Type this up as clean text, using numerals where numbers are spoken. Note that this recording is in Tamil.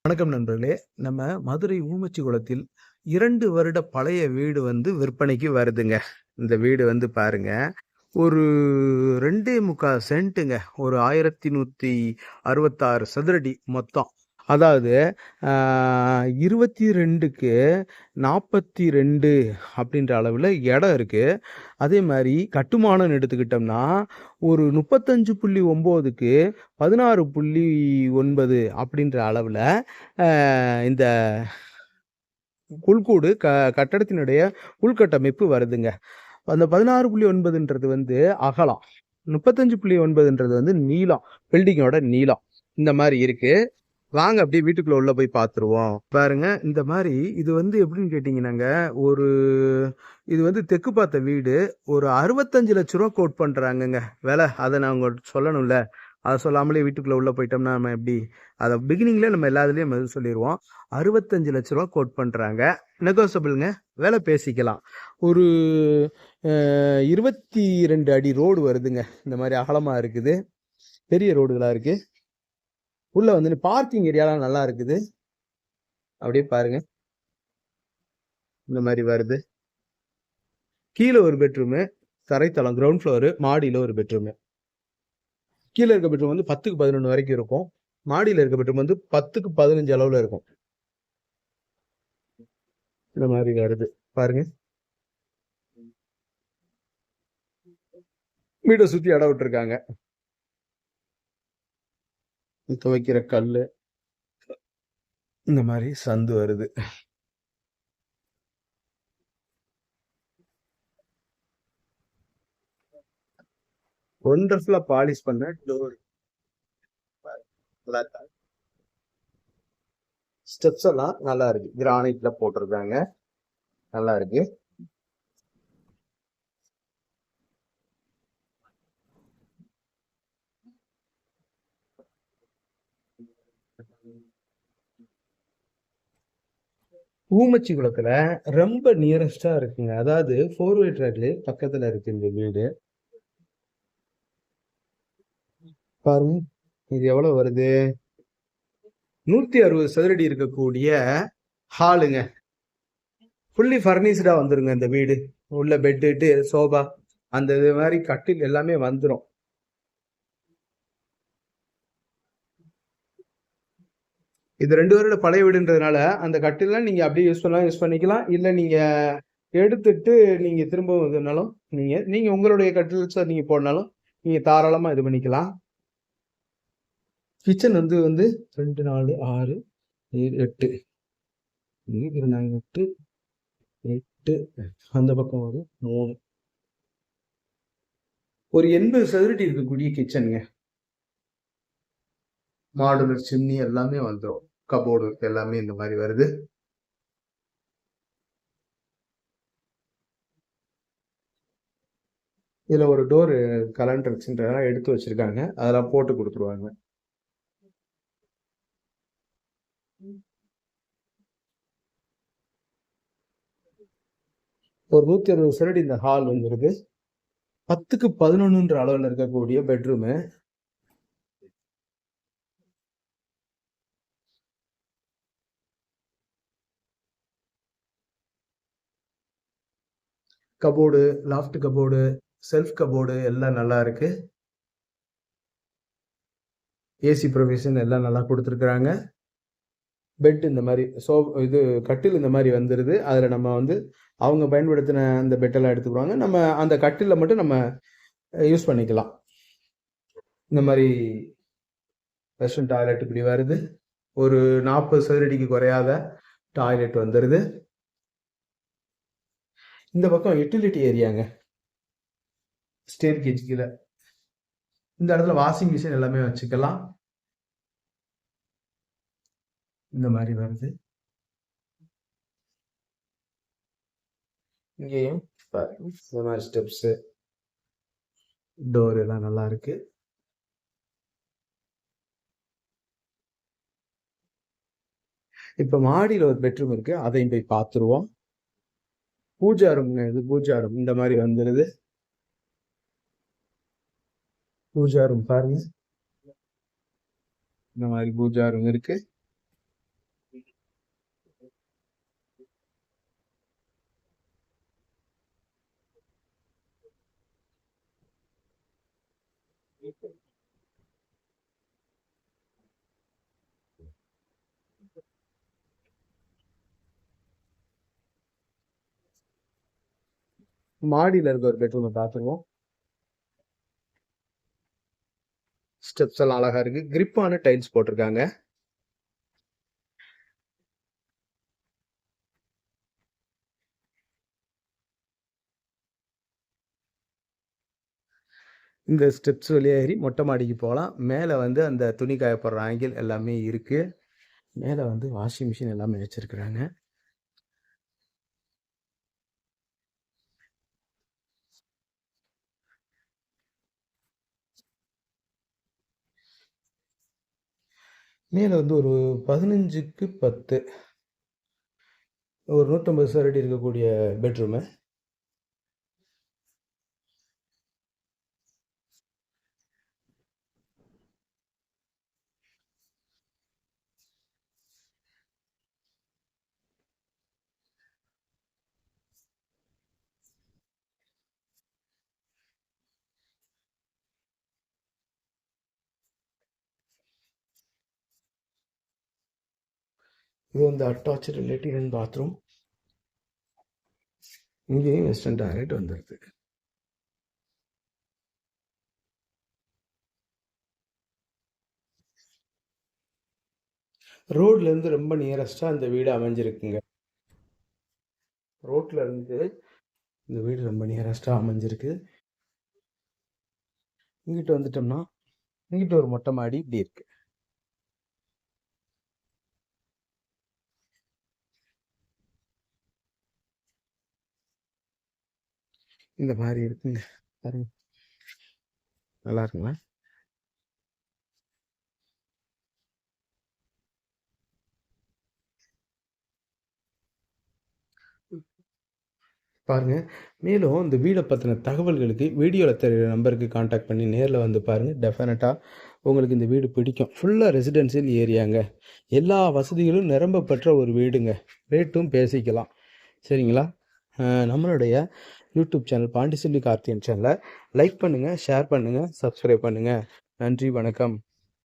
வணக்கம் நண்பர்களே. நம்ம மதுரை ஊமச்சி குளத்தில் 2 வருட பழைய வீடு விற்பனைக்கு வருதுங்க. இந்த வீடு பாருங்க, ஒரு 2 1/4 சென்ட்டுங்க. ஒரு 1166 சதுரடி மொத்தம். அதாவது ஆ 22க்கு 42 அப்படின்ற அளவுல இடம் இருக்கு. அதே மாரி கட்டுமானம்னு எடுத்துக்கிட்டோம்னா, ஒரு 35.9க்கு 16.9 அப்படின்ற அளவுல அ இந்த உள்கூடு கட்டடத்தினுடைய உள்கட்டமைப்பு வருதுங்க. அந்த 16.9ன்றது அகலம். 35.9ன்றது நீளம். பில்டிங்கோட நீளம். இந்த மாரி இருக்கு. வாங்க அப்படியே வீட்டுக்குள்ள உள்ள போய் பார்த்துருவோம். பாருங்க, இந்த மாரி இது எப்படின்னு கேட்டீங்கன்னாங்க, ஒரு இது தெற்கு பார்த்த வீடு. ஒரு 65 லட்ச ரூவா கோட் பண்றாங்கங்க விலை. அத நான் உங்கள்ட்ட சொல்லணும்ல. அத சொல்லாமலே வீட்டுக்குள்ள உள்ள போயிட்டோம்னா, நம்ம எப்படி? அத பிகினிங்ல நம்ம எல்லா இதுலயும் பதில் சொல்லிருவோம். 65 லட்ச ரூவா கோட் பண்றாங்க. நெகோசியபிள்ங்க. விலை பேசிக்கலாம். ஒரு 22 அடி ரோடு வருதுங்க. இந்த மாரி அகலமா இருக்குது. பெரிய ரோடுகளா இருக்கு. உள்ள பார்க்கிங் ஏரியாலாம் நல்லா இருக்குது. அப்படியே பாருங்க. இந்த மாதிரி வருது. கீழே ஒரு பெட்ரூமு, தரைத்தளம் கிரவுண்ட் ஃப்ளோரு, மாடியில ஒரு பெட்ரூமு. கீழே இருக்க பெட்ரூம் 10க்கு 11 வரைக்கும் இருக்கும். மாடியில இருக்க பெட்ரூம் 10க்கு 15 அளவுல இருக்கும். இந்த மாதிரி வருது பாருங்க. வீட்டை சுத்தி இடம் விட்டுருக்காங்க. துவைக்கிற கல்லு, இந்த மாதிரி சந்து வருது. ஒண்டர்ஃபுல்லா பாலிஷ் பண்ண டோர். ஸ்டெப்ஸ் எல்லாம் நல்லா இருக்கு. கிரானைட்ல போட்டிருக்காங்க. நல்லா இருக்கு. ஊமச்சி குளத்துல ரொம்ப நியரஸ்டா இருக்குங்க. அதாவது 4-வே ட்ராக்ல பக்கத்துல இருக்கு இந்த வீடு. பாருங்க, இது எவ்வளவு வருது? 160 சதுரடி இருக்கக்கூடிய ஹாலுங்க. ஃபுல்லி ஃபர்னிஷ்டா வந்துருங்க இந்த வீடு. உள்ள பெட்டு, சோபா, அந்த இது மாதிரி கட்டில் எல்லாமே வந்துடும். இது 2 வருட பழைய வீடுன்றதுனால அந்த கட்டில்லாம் நீங்க அப்படியே யூஸ் பண்ணிக்கலாம். இல்ல நீங்க எடுத்துட்டு நீங்க திரும்பவும் இதுனாலும் நீங்க நீங்க உங்களுடைய கட்டில்ஸ நீங்க போடனாலும் நீங்க தாராளமா இது பண்ணிக்கலாம். கிச்சன் 2, 4, 6, 7, 8 இருந்தாங்க 8, 8 அந்த பக்கம் ஒரு 3, ஒரு 80 சதுரடி இருக்கக்கூடிய கிச்சனுங்க. மாடுலர் சிம்னி எல்லாமே வந்துடும். கபோர்டு எல்லாமே இந்த மாதிரி வருது. இதுல ஒரு டோர் கலண்டுருச்சுன்றதெல்லாம் எடுத்து வச்சிருக்காங்க. அதெல்லாம் போட்டு கொடுத்துருவாங்க. ஒரு 160 சதுரடி இந்த ஹால் இருக்கு. 10க்கு 11ன்ற அளவுல இருக்கக்கூடிய bedroom. Cupboard, loft cupboard, self cupboard எல்லாம் நல்லா இருக்கு. ஏசி ப்ரொவிஷன் எல்லாம் நல்லா கொடுத்துருக்குறாங்க. பெட் இந்த மாதிரி இது கட்டில் இந்த மாதிரி வந்துருது. அதுல நம்ம அவங்க பயன்படுத்தின அந்த பெட்டெல்லாம் எடுத்துக்குவாங்க. நம்ம அந்த கட்டில மட்டும் நம்ம யூஸ் பண்ணிக்கலாம். இந்த மாதிரி வெஸ்டர்ன் டாய்லெட் இப்படி வருது. ஒரு 40 சதுரடிக்கு குறையாத டாய்லெட் வந்துருது. இந்த பக்கம் யூட்டிலிட்டி ஏரியாங்க. ஸ்டேர் கேஜ் கீழே இந்த இடத்துல வாஷிங் மிஷின் எல்லாமே வச்சுக்கலாம். இந்த மாதிரி வருது. இங்கேயும் இந்த மாதிரி ஸ்டெப்ஸ், டோர் எல்லாம் நல்லா இருக்கு. இப்ப மாடியில ஒரு பெட்ரூம் இருக்கு. அதையும் போய் பார்த்துருவோம். பூஜா ரூம்ங்க. இது பூஜா ரூம் இந்த மாதிரி வந்துருது. பூஜா ரூம் பாருங்க. இந்த மாதிரி பூஜா ரூம் இருக்கு. மாடியில் இருக்க ஒரு பெட்ரூமை பார்த்துருவோம். ஸ்டெப்ஸ் எல்லாம் அழகா இருக்கு. கிரிப்பான டைல்ஸ் போட்டிருக்காங்க. இந்த ஸ்டெப்ஸ் வழியா ஏறி மொட்டை மாடிக்கு போகலாம். மேலே வந்து அந்த துணி காய போடுற ஆங்கிள் எல்லாமே இருக்கு. மேலே வந்து வாஷிங் மிஷின் எல்லாமே வச்சிருக்கிறாங்க. மேலே வந்து ஒரு 15க்கு 10 ஒரு 150 ஸ்கொயர் அடி இருக்கக்கூடிய பெட்ரூமு. இது வந்து அட்டாச்சு லெட்டின் பாத்ரூம். இங்கேயும் வெஸ்டர்ன் டாய்லெட் வந்துடுது. ரோட்ல இருந்து ரொம்ப நியரஸ்டா இந்த வீடு அமைஞ்சிருக்குங்க. ரோட்ல இருந்து இந்த வீடு ரொம்ப நியரஸ்டா அமைஞ்சிருக்கு. இங்கிட்டு வந்துட்டோம்னா இங்கிட்ட ஒரு மொட்டை மாடி இப்படி இருக்கு. இந்த மாதிரி இருக்குங்க. பாருங்க, நல்லா இருக்குங்களா? பாருங்க. மேலும் இந்த வீடை பற்றின தகவல்களுக்கு வீடியோவில் தெரிகிற நம்பருக்கு காண்டாக்ட் பண்ணி நேரில் வந்து பாருங்கள். டெஃபினட்டாக உங்களுக்கு இந்த வீடு பிடிக்கும். ஃபுல்லாக ரெசிடென்சியல் ஏரியாங்க. எல்லா வசதிகளும் நிரம்ப பெற்ற ஒரு வீடுங்க. ரேட்டும் பேசிக்கலாம். சரிங்களா? நம்மளுடைய யூடியூப் சேனல் பாண்டிச்செல்வி கார்த்தியன் சேனலை லைக் பண்ணுங்கள், ஷேர் பண்ணுங்கள், சப்ஸ்கிரைப் பண்ணுங்கள். நன்றி, வணக்கம்.